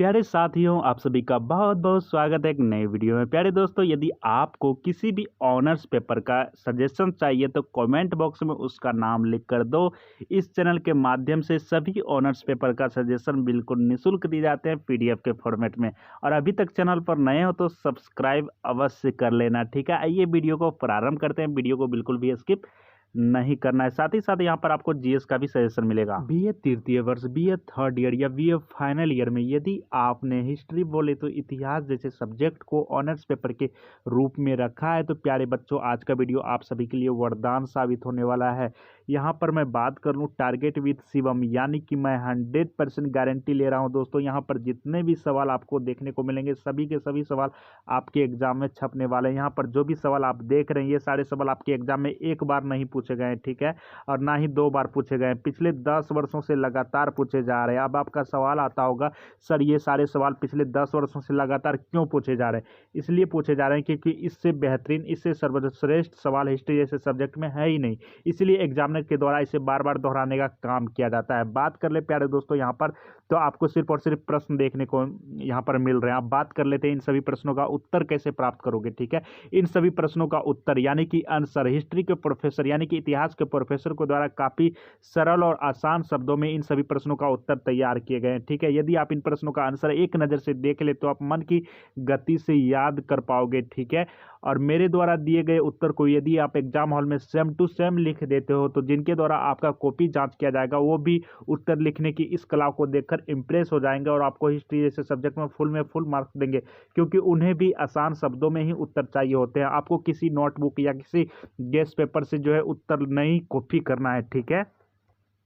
प्यारे साथियों, आप सभी का बहुत बहुत स्वागत है एक नए वीडियो में। प्यारे दोस्तों, यदि आपको किसी भी ऑनर्स पेपर का सजेशन चाहिए तो कमेंट बॉक्स में उसका नाम लिख कर दो। इस चैनल के माध्यम से सभी ऑनर्स पेपर का सजेशन बिल्कुल निःशुल्क दिए जाते हैं पीडीएफ के फॉर्मेट में। और अभी तक चैनल पर नए हो तो सब्सक्राइब अवश्य कर लेना, ठीक है। आइए वीडियो को प्रारंभ करते हैं। वीडियो को बिल्कुल भी स्किप नहीं करना है। साथ ही साथ यहाँ पर आपको जीएस का भी सजेशन मिलेगा। बीए तृतीय वर्ष, बीए थर्ड ईयर या बीए फाइनल ईयर में यदि आपने हिस्ट्री बोले तो इतिहास जैसे सब्जेक्ट को ऑनर्स पेपर के रूप में रखा है तो प्यारे बच्चों, आज का वीडियो आप सभी के लिए वरदान साबित होने वाला है। यहाँ पर मैं बात कर लूँ टारगेट विद शिवम, यानी कि मैं 100% गारंटी ले रहा हूँ दोस्तों। यहाँ पर जितने भी सवाल आपको देखने को मिलेंगे सभी के सभी सवाल आपके एग्जाम में छपने वाले हैं। यहाँ पर जो भी सवाल आप देख रहे हैं ये सारे सवाल आपके एग्जाम में एक बार नहीं पूछे गए हैं, ठीक है, और ना ही 2 बार पूछे गए हैं। पिछले 10 वर्षों से लगातार पूछे जा रहे हैं। अब आपका सवाल आता होगा, सर ये सारे सवाल पिछले 10 वर्षों से लगातार क्यों पूछे जा रहे हैं? इसलिए पूछे जा रहे हैं क्योंकि इससे बेहतरीन, इससे सर्वश्रेष्ठ सवाल हिस्ट्री जैसे सब्जेक्ट में है ही नहीं, इसलिए एग्जामिनर के द्वारा इसे बार बार दोहराने का काम किया जाता है। बात कर ले प्यारे दोस्तों यहाँ पर, तो आपको सिर्फ और सिर्फ प्रश्न देखने को यहाँ पर मिल रहे हैं। आप बात कर लेते हैं इन सभी प्रश्नों का उत्तर कैसे प्राप्त करोगे, ठीक है। इन सभी प्रश्नों का उत्तर यानी कि आंसर हिस्ट्री के प्रोफेसर यानी कि इतिहास के प्रोफेसर के द्वारा काफी सरल और आसान शब्दों में इन सभी प्रश्नों का उत्तर तैयार किए गए हैं, ठीक है। यदि आप इन प्रश्नों का आंसर एक नजर से देख ले तो आप मन की गति से याद कर पाओगे, ठीक है। और मेरे द्वारा दिए गए उत्तर को यदि आप एग्जाम हॉल में सेम टू सेम लिख देते हो तो जिनके द्वारा आपका कॉपी जांच किया जाएगा वो भी उत्तर लिखने की इस कला को देखकर इंप्रेस हो जाएंगे और आपको हिस्ट्री जैसे सब्जेक्ट में फुल मार्क्स देंगे, क्योंकि उन्हें भी आसान शब्दों में ही उत्तर चाहिए होते हैं। आपको किसी नोटबुक या किसी गेस्ट पेपर से जो है उत्तर नहीं कॉपी करना है, ठीक है।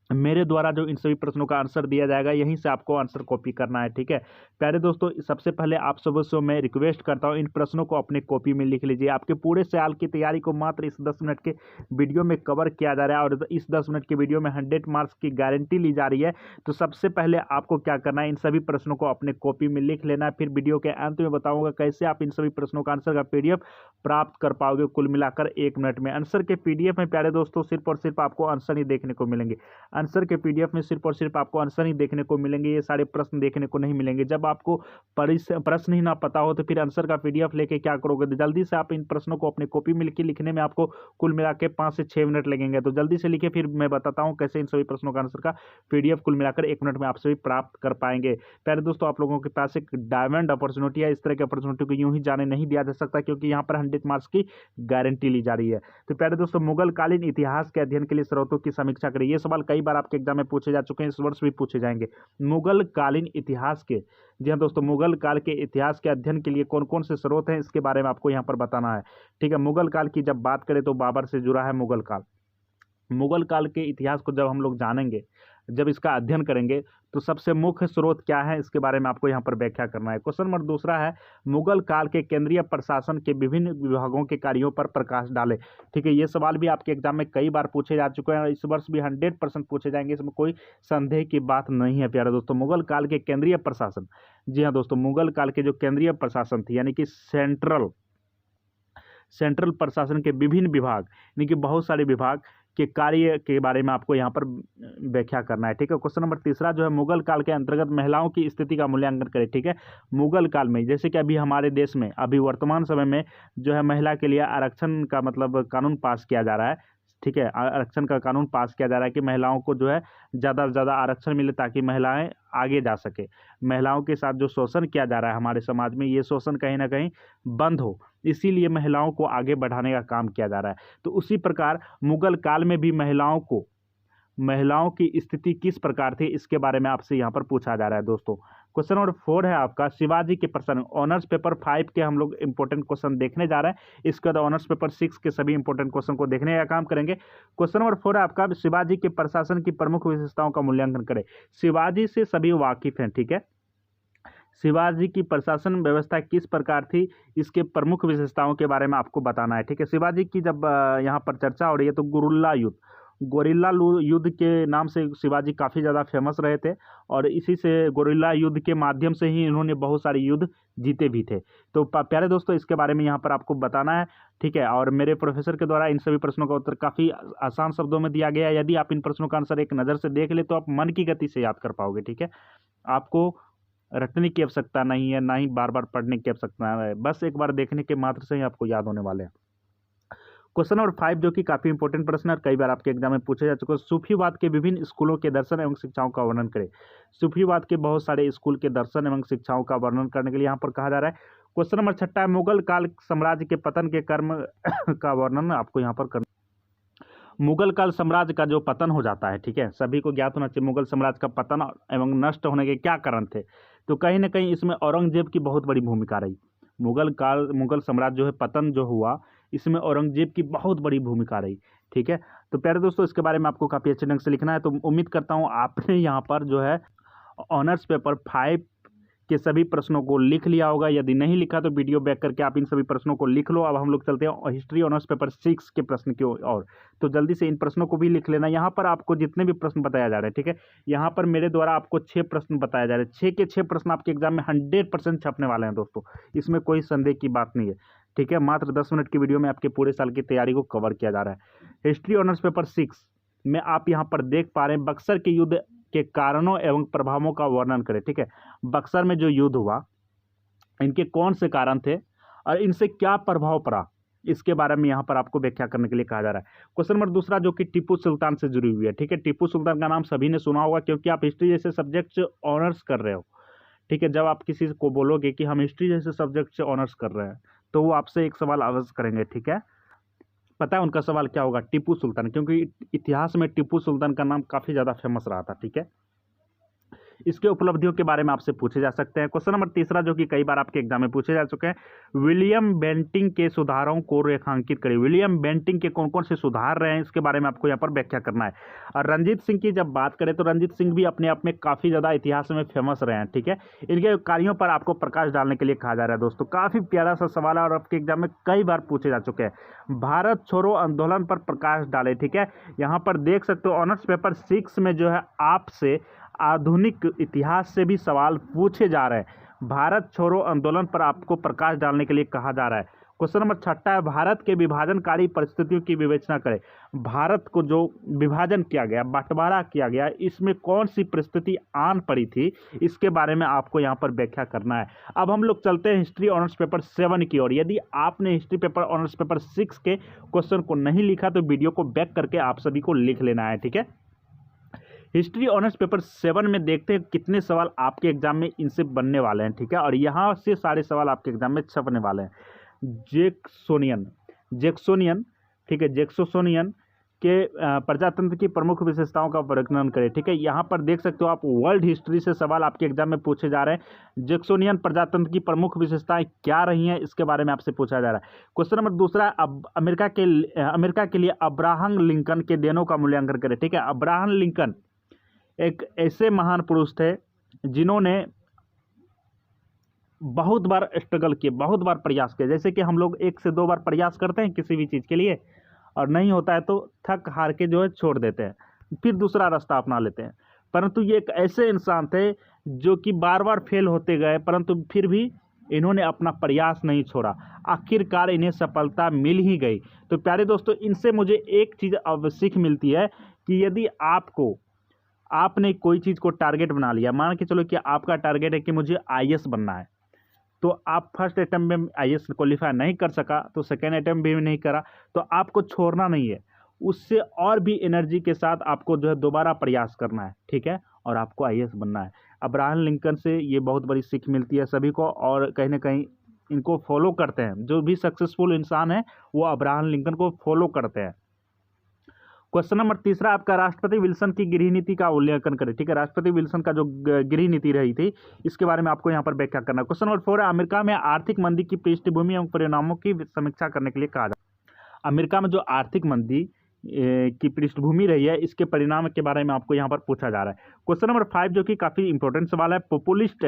मेरे द्वारा जो इन सभी प्रश्नों का आंसर दिया जाएगा यहीं से आपको आंसर कॉपी करना है, ठीक है। प्यारे दोस्तों, सबसे पहले आप सब से मैं रिक्वेस्ट करता हूं इन प्रश्नों को अपने कॉपी में लिख लीजिए। आपके पूरे साल की तैयारी को मात्र इस 10 मिनट के वीडियो में कवर किया जा रहा है और इस 10 मिनट के वीडियो में 100 मार्क्स की गारंटी ली जा रही है। तो सबसे पहले आपको क्या करना है, इन सभी प्रश्नों को अपने कॉपी में लिख लेना है। फिर वीडियो के अंत में बताऊंगा कैसे आप इन सभी प्रश्नों का आंसर का पीडीएफ प्राप्त कर पाओगे कुल मिलाकर 1 मिनट में। आंसर के पीडीएफ में प्यारे दोस्तों सिर्फ और सिर्फ आपको आंसर ही देखने को मिलेंगे। आंसर के पीडीएफ में सिर्फ और सिर्फ आपको आंसर ही देखने को मिलेंगे, ये सारे प्रश्न देखने को नहीं मिलेंगे। जब आपको प्रश्न ही ना पता हो तो फिर आंसर का पीडीएफ लेके क्या करोगे? जल्दी से आप इन प्रश्नों को अपने कॉपी में लिखने में आपको कुल मिला के 5 से 6 मिनट लगेंगे। तो जल्दी से लिखिए, फिर मैं बताता हूं कैसे इन सभी प्रश्नों का आंसर का पीडीएफ कुल मिलाकर 1 मिनट में आप सभी प्राप्त कर पाएंगे। प्यारे दोस्तों, आप लोगों के पास एक डायमंड अपॉर्चुनिटी है। इस तरह की अपॉर्चुनिटी को यूं ही जाने नहीं दिया जा सकता क्योंकि यहाँ पर 100 मार्क्स की गारंटी ली जा रही है। तो प्यारे दोस्तों, मुगल कालीन इतिहास के अध्ययन के लिए स्रोतों की समीक्षा करें। ये सवाल कई बार आपके एग्जाम में पूछे जा चुके हैं, इस वर्ष भी पूछे जाएंगे। मुगल कालीन इतिहास के, जी हाँ दोस्तों, मुगल काल के इतिहास के अध्ययन के लिए कौन कौन से स्रोत हैं इसके बारे में आपको यहाँ पर बताना है, ठीक है। मुगल काल की जब बात करें तो बाबर से जुड़ा है मुगल काल। मुगल काल के इतिहास को जब हम लोग जानेंगे, जब इसका अध्ययन करेंगे तो सबसे मुख्य स्रोत क्या है इसके बारे में आपको यहाँ पर व्याख्या करना है। क्वेश्चन नंबर दूसरा है, मुगल काल के केंद्रीय प्रशासन के विभिन्न विभागों के कार्यों पर प्रकाश डाले, ठीक है। ये सवाल भी आपके एग्जाम में कई बार पूछे जा चुके हैं और इस वर्ष भी 100% पूछे जाएंगे, इसमें कोई संदेह की बात नहीं है। प्यारे दोस्तों, मुगल काल के केंद्रीय प्रशासन, जी हाँ दोस्तों, मुगल काल के जो केंद्रीय प्रशासन थी यानी कि सेंट्रल प्रशासन के विभिन्न विभाग यानी कि बहुत सारे विभाग के कार्य के बारे में आपको यहाँ पर व्याख्या करना है, ठीक है। क्वेश्चन नंबर तीसरा जो है, मुगल काल के अंतर्गत महिलाओं की स्थिति का मूल्यांकन करें, ठीक है। मुगल काल में जैसे कि अभी हमारे देश में अभी वर्तमान समय में जो है महिला के लिए आरक्षण का मतलब कानून पास किया जा रहा है, ठीक है। आरक्षण का कानून पास किया जा रहा है कि महिलाओं को जो है ज़्यादा से ज़्यादा आरक्षण मिले ताकि महिलाएं आगे जा सके। महिलाओं के साथ जो शोषण किया जा रहा है हमारे समाज में, ये शोषण कहीं ना कहीं बंद हो, इसीलिए महिलाओं को आगे बढ़ाने का काम किया जा रहा है। तो उसी प्रकार मुगल काल में भी महिलाओं की स्थिति किस प्रकार थी इसके बारे में आपसे यहाँ पर पूछा जा रहा है दोस्तों। क्वेश्चन नंबर 4 है आपका, शिवाजी के प्रसंग। ऑनर्स पेपर 5 के हम लोग इंपॉर्टेंट क्वेश्चन देखने जा रहे हैं, इसके बाद ऑनर्स पेपर 6 के सभी इंपॉर्टेंट क्वेश्चन को देखने का काम करेंगे। क्वेश्चन नंबर 4 है आपका, शिवाजी के प्रशासन की प्रमुख विशेषताओं का मूल्यांकन करें। शिवाजी से सभी वाकिफ हैं, ठीक है। शिवाजी की प्रशासन व्यवस्था किस प्रकार थी, इसके प्रमुख विशेषताओं के बारे में आपको बताना है, ठीक है। शिवाजी की जब यहाँ पर चर्चा हो रही है तो गोरिल्ला युद्ध के नाम से शिवाजी काफ़ी ज़्यादा फेमस रहे थे और इसी से गोरिल्ला युद्ध के माध्यम से ही इन्होंने बहुत सारे युद्ध जीते भी थे। तो प्यारे दोस्तों, इसके बारे में यहाँ पर आपको बताना है, ठीक है। और मेरे प्रोफेसर के द्वारा इन सभी प्रश्नों का उत्तर काफ़ी आसान शब्दों में दिया गया है। यदि आप इन प्रश्नों का आंसर एक नज़र से देख ले तो आप मन की गति से याद कर पाओगे, ठीक है। आपको रटने की आवश्यकता नहीं है, ना ही बार बार पढ़ने की आवश्यकता है, बस एक बार देखने के मात्र से ही आपको याद होने वाले हैं। क्वेश्चन नंबर 5 जो कि काफी इंपॉर्टेंट प्रश्न है, कई बार आपके एग्जाम में पूछे जा चुके हैं। सूफीवाद के विभिन्न स्कूलों के दर्शन एवं शिक्षाओं का वर्णन करें। सूफीवाद के बहुत सारे स्कूल के दर्शन एवं शिक्षाओं का वर्णन करने के लिए यहाँ पर कहा जा रहा है। क्वेश्चन नंबर 6 है, मुगल काल साम्राज्य के पतन के कर्म का वर्णन आपको यहाँ पर करना। मुगल काल साम्राज्य का जो पतन हो जाता है, ठीक है, सभी को ज्ञात होना चाहिए मुगल साम्राज्य का पतन एवं नष्ट होने के क्या कारण थे। तो कहीं ना कहीं इसमें औरंगजेब की बहुत बड़ी भूमिका रही। मुगल साम्राज्य जो है पतन जो हुआ, इसमें औरंगजेब की बहुत बड़ी भूमिका रही। ठीक है, तो प्यारे दोस्तों इसके बारे में आपको काफ़ी अच्छे ढंग से लिखना है। तो उम्मीद करता हूँ आपने यहाँ पर जो है ऑनर्स पेपर 5 के सभी प्रश्नों को लिख लिया होगा। यदि नहीं लिखा तो वीडियो बैक करके आप इन सभी प्रश्नों को लिख लो। अब हम लोग चलते हैं हिस्ट्री ऑनर्स पेपर 6 के प्रश्न की ओर। तो जल्दी से इन प्रश्नों को भी लिख लेना। यहाँ पर आपको जितने भी प्रश्न बताया जा रहे हैं, ठीक है, यहाँ पर मेरे द्वारा आपको 6 प्रश्न बताए जा रहे हैं। 6 के 6 प्रश्न आपके एग्जाम में 100% छपने वाले हैं दोस्तों, इसमें कोई संदेह की बात नहीं है। ठीक है, मात्र 10 मिनट की वीडियो में आपके पूरे साल की तैयारी को कवर किया जा रहा है। हिस्ट्री ऑनर्स पेपर 6 में आप यहाँ पर देख पा रहे हैं, बक्सर के युद्ध के कारणों एवं प्रभावों का वर्णन करें। ठीक है, बक्सर में जो युद्ध हुआ, इनके कौन से कारण थे और इनसे क्या प्रभाव पड़ा, इसके बारे में यहाँ पर आपको व्याख्या करने के लिए कहा जा रहा है। क्वेश्चन नंबर 2 जो कि टीपू सुल्तान से जुड़ी हुई है। ठीक है, टीपू सुल्तान का नाम सभी ने सुना होगा, क्योंकि आप हिस्ट्री जैसे सब्जेक्ट से ऑनर्स कर रहे हो। ठीक है, जब आप किसी को बोलोगे कि हम हिस्ट्री जैसे सब्जेक्ट से ऑनर्स कर रहे हैं, तो वो आपसे एक सवाल अवश्य करेंगे। ठीक है, पता है उनका सवाल क्या होगा? टीपू सुल्तान, क्योंकि इतिहास में टीपू सुल्तान का नाम काफ़ी ज़्यादा फेमस रहा था। ठीक है, इसके उपलब्धियों के बारे में आपसे पूछे जा सकते हैं। क्वेश्चन नंबर 3 जो कि कई बार आपके एग्जाम में पूछे जा चुके हैं, विलियम बेंटिंग के सुधारों को रेखांकित करें। विलियम बेंटिंग के कौन कौन से सुधार रहे हैं, इसके बारे में आपको यहाँ पर व्याख्या करना है। और रंजीत सिंह की जब बात करें तो रंजीत सिंह भी अपने आप में काफ़ी ज़्यादा इतिहास में फेमस रहे हैं। ठीक है, इनके कार्यों पर आपको प्रकाश डालने के लिए कहा जा रहा है। दोस्तों काफ़ी प्यारा सा सवाल है और आपके एग्जाम में कई बार पूछे जा चुके हैं। भारत छोड़ो आंदोलन पर प्रकाश डाले। ठीक है, यहाँ पर देख सकते हो ऑनर्स पेपर 6 में जो है आपसे आधुनिक इतिहास से भी सवाल पूछे जा रहे हैं। भारत छोड़ो आंदोलन पर आपको प्रकाश डालने के लिए कहा जा रहा है। क्वेश्चन नंबर 6 है, भारत के विभाजनकारी परिस्थितियों की विवेचना करें। भारत को जो विभाजन किया गया, बंटवारा किया गया, इसमें कौन सी परिस्थिति आन पड़ी थी, इसके बारे में आपको यहाँ पर व्याख्या करना है। अब हम लोग चलते हैं हिस्ट्री ऑनर्स पेपर 7 की ओर। यदि आपने हिस्ट्री पेपर ऑनर्स पेपर 6 के क्वेश्चन को नहीं लिखा तो वीडियो को बैक करके आप सभी को लिख लेना है। ठीक है, हिस्ट्री ऑनर्स पेपर 7 में देखते हैं कितने सवाल आपके एग्जाम में इनसे बनने वाले हैं। ठीक है, और यहाँ से सारे सवाल आपके एग्जाम में छपने वाले हैं। जैक्सोनियन, ठीक है, जैक्सोनियन के प्रजातंत्र की प्रमुख विशेषताओं का वर्णन करें। ठीक है, यहाँ पर देख सकते हो आप वर्ल्ड हिस्ट्री से सवाल आपके एग्जाम में पूछे जा रहे हैं। जैक्सोनियन प्रजातंत्र की प्रमुख विशेषताएं क्या रही हैं, इसके बारे में आपसे पूछा जा रहा है। क्वेश्चन नंबर 2 अब अमेरिका के लिए अब्राहम लिंकन के देनों का मूल्यांकन करें। ठीक है, अब्राहम लिंकन एक ऐसे महान पुरुष थे जिन्होंने बहुत बार स्ट्रगल किए, बहुत बार प्रयास किए। जैसे कि हम लोग 1 से 2 बार प्रयास करते हैं किसी भी चीज़ के लिए और नहीं होता है तो थक हार के जो है छोड़ देते हैं, फिर दूसरा रास्ता अपना लेते हैं। परंतु ये एक ऐसे इंसान थे जो कि बार बार फेल होते गए, परंतु फिर भी इन्होंने अपना प्रयास नहीं छोड़ा, आखिरकार इन्हें सफलता मिल ही गई। तो प्यारे दोस्तों, इनसे मुझे एक चीज़ अब सीख मिलती है कि यदि आपने कोई चीज़ को टारगेट बना लिया, मान के चलो कि आपका टारगेट है कि मुझे आईएएस बनना है, तो आप फर्स्ट अटेम्प्ट में आईएएस क्वालिफाई नहीं कर सका तो सेकेंड अटेम्प्ट भी नहीं करा, तो आपको छोड़ना नहीं है, उससे और भी एनर्जी के साथ आपको जो है दोबारा प्रयास करना है। ठीक है, और आपको आईएएस बनना है। अब्राहम लिंकन से ये बहुत बड़ी सीख मिलती है सभी को, और कहीं ना कहीं इनको फॉलो करते हैं। जो भी सक्सेसफुल इंसान है वो अब्राहम लिंकन को फॉलो करते हैं। क्वेश्चन नंबर 3 आपका, राष्ट्रपति विल्सन की गृह नीति का उल्लेखन करें। ठीक है, राष्ट्रपति विल्सन का जो गृह नीति रही थी, इसके बारे में आपको यहाँ पर व्याख्या करना है। क्वेश्चन नंबर 4 है, अमेरिका में आर्थिक मंदी की पृष्ठभूमि एवं परिणामों की समीक्षा करने के लिए कहा जाए। अमेरिका में जो आर्थिक मंदी की पृष्ठभूमि रही है, इसके परिणाम के बारे में आपको यहाँ पर पूछा जा रहा है। क्वेश्चन नंबर 5 जो कि काफ़ी इंपॉर्टेंट सवाल है, पॉपुलिस्ट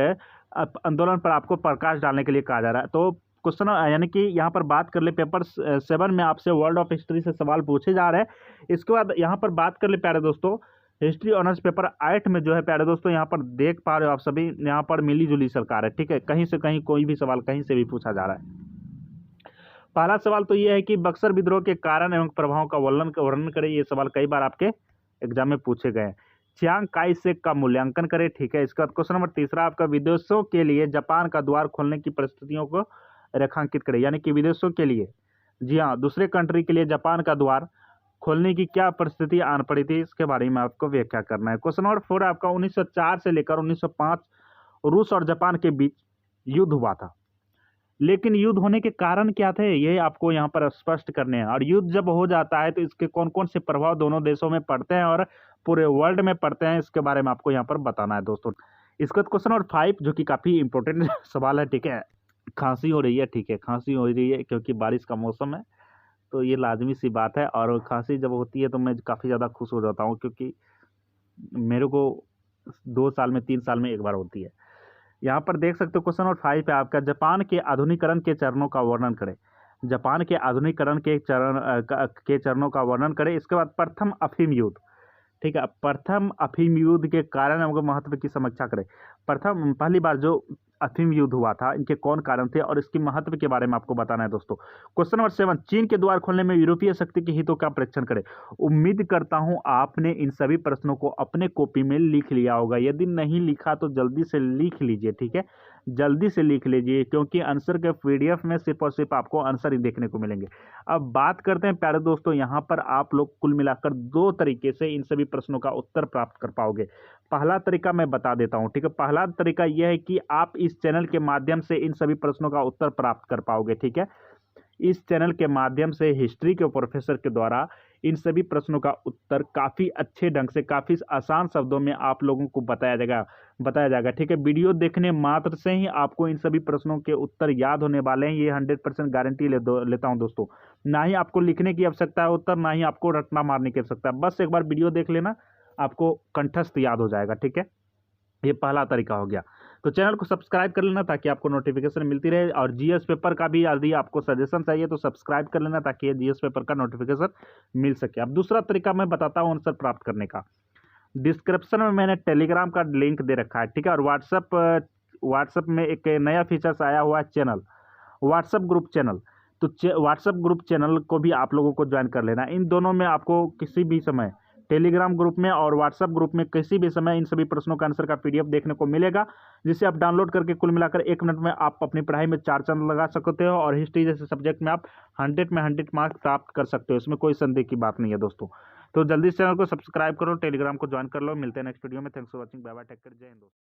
आंदोलन पर आपको प्रकाश डालने के लिए कहा जा रहा है। तो क्वेश्चन यानी कि यहाँ पर बात कर ले, पेपर 7 में आपसे वर्ल्ड ऑफ हिस्ट्री से सवाल पूछे जा रहे हैं। इसके बाद यहाँ पर बात कर ले प्यारे दोस्तों, हिस्ट्री ऑनर्स पेपर 8 में जो है प्यारे दोस्तों, यहाँ पर देख पा रहे हो आप सभी, यहाँ पर मिली जुली सरकार है। ठीक है, कहीं से कहीं कोई भी सवाल कहीं से भी पूछा जा रहा है। पहला सवाल तो ये है कि बक्सर विद्रोह के कारण एवं प्रभावों का वर्णन करें। ये सवाल कई बार आपके एग्जाम में पूछे गए हैं। चियांग काई शेक का मूल्यांकन करें। ठीक है, इसका क्वेश्चन नंबर तीसरा आपका विदेशों के लिए जापान का द्वार खोलने की परिस्थितियों को रेखांकित करें, यानी कि विदेशों के लिए, जी हाँ, दूसरे कंट्री के लिए जापान का द्वार खोलने की क्या परिस्थिति आन पड़ी थी, इसके बारे में आपको व्याख्या करना है। क्वेश्चन नंबर 4 आपका 1904 से लेकर 1905 रूस और जापान के बीच युद्ध हुआ था, लेकिन युद्ध होने के कारण क्या थे ये आपको यहाँ पर स्पष्ट करने हैं। और युद्ध जब हो जाता है तो इसके कौन कौन से प्रभाव दोनों देशों में पड़ते हैं और पूरे वर्ल्ड में पड़ते हैं, इसके बारे में आपको यहाँ पर बताना है दोस्तों। इसका क्वेश्चन नंबर 5 जो कि काफ़ी इंपॉर्टेंट सवाल है, ठीक है, खांसी हो रही है, ठीक है, खांसी हो रही है क्योंकि बारिश का मौसम है, तो ये लाजमी सी बात है। और खांसी जब होती है तो मैं काफ़ी ज़्यादा खुश हो जाता हूँ, क्योंकि मेरे को 2 साल में 3 साल में एक बार होती है। यहाँ पर देख सकते हो क्वेश्चन नंबर 5 है आपका, जापान के आधुनिकीकरण के चरणों का वर्णन करें। जापान के आधुनिकीकरण के चरणों का वर्णन करें। इसके बाद प्रथम अफीम युद्ध, ठीक है, प्रथम अफीम युद्ध के कारण हमको महत्व की समीक्षा करें। प्रथम पहली बार जो अफीम युद्ध हुआ था, इनके कौन कारण थे और इसके महत्व के बारे में आपको बताना है दोस्तों। क्वेश्चन नंबर 7 चीन के द्वार खोलने में यूरोपीय शक्ति के हितों का परीक्षण करें। उम्मीद करता हूं आपने इन सभी प्रश्नों को अपने कॉपी में लिख लिया होगा, यदि नहीं लिखा तो जल्दी से लिख लीजिए, ठीक है, जल्दी से लिख लीजिए, क्योंकि आंसर के पीडीएफ में सिर्फ और सिर्फ आपको आंसर ही देखने को मिलेंगे। अब बात करते हैं प्यारे दोस्तों, यहाँ पर आप लोग कुल मिलाकर 2 तरीके से इन सभी प्रश्नों का उत्तर प्राप्त कर पाओगे। पहला तरीका मैं बता देता हूँ, ठीक है, पहला तरीका यह है कि आप इस चैनल के माध्यम से इन सभी प्रश्नों का उत्तर प्राप्त कर पाओगे, ठीक है। इस चैनल के माध्यम से हिस्ट्री के प्रोफेसर के द्वारा इन सभी प्रश्नों का उत्तर काफ़ी अच्छे ढंग से, काफ़ी आसान शब्दों में आप लोगों को बताया जाएगा, ठीक है। वीडियो देखने मात्र से ही आपको इन सभी प्रश्नों के उत्तर याद होने वाले हैं, ये 100% गारंटी लेता हूं दोस्तों। ना ही आपको लिखने की आवश्यकता है उत्तर, ना ही आपको रटना मारने की आवश्यकता है, बस एक बार वीडियो देख लेना, आपको कंठस्थ याद हो जाएगा, ठीक है। ये पहला तरीका हो गया। तो चैनल को सब्सक्राइब कर लेना ताकि आपको नोटिफिकेशन मिलती रहे, और जीएस पेपर का भी यदि आपको सजेशन चाहिए तो सब्सक्राइब कर लेना ताकि ये जीएस पेपर का नोटिफिकेशन मिल सके। अब दूसरा तरीका मैं बताता हूँ आंसर प्राप्त करने का। डिस्क्रिप्शन में मैंने टेलीग्राम का लिंक दे रखा है, ठीक है, और व्हाट्सएप में एक नया फीचर्स आया हुआ है, चैनल, व्हाट्सएप ग्रुप चैनल। तो व्हाट्सएप ग्रुप चैनल को भी आप लोगों को ज्वाइन कर लेना। इन दोनों में आपको किसी भी समय, टेलीग्राम ग्रुप में और व्हाट्सएप ग्रुप में किसी भी समय इन सभी प्रश्नों का आंसर का पीडीएफ देखने को मिलेगा, जिसे आप डाउनलोड करके कुल मिलाकर 1 मिनट में आप अपनी पढ़ाई में 4 चांद लगा सकते हो, और हिस्ट्री जैसे सब्जेक्ट में आप 100 में 100 मार्क्स प्राप्त कर सकते हो, इसमें कोई संदेह की बात नहीं है दोस्तों। तो जल्दी से चैनल को सब्सक्राइब करो, टेलीग्राम को ज्वाइन कर लो। मिलते हैं नेक्स्ट वीडियो में। Thanks for watching, bye bye, take care, जय हिंद दोस्तों।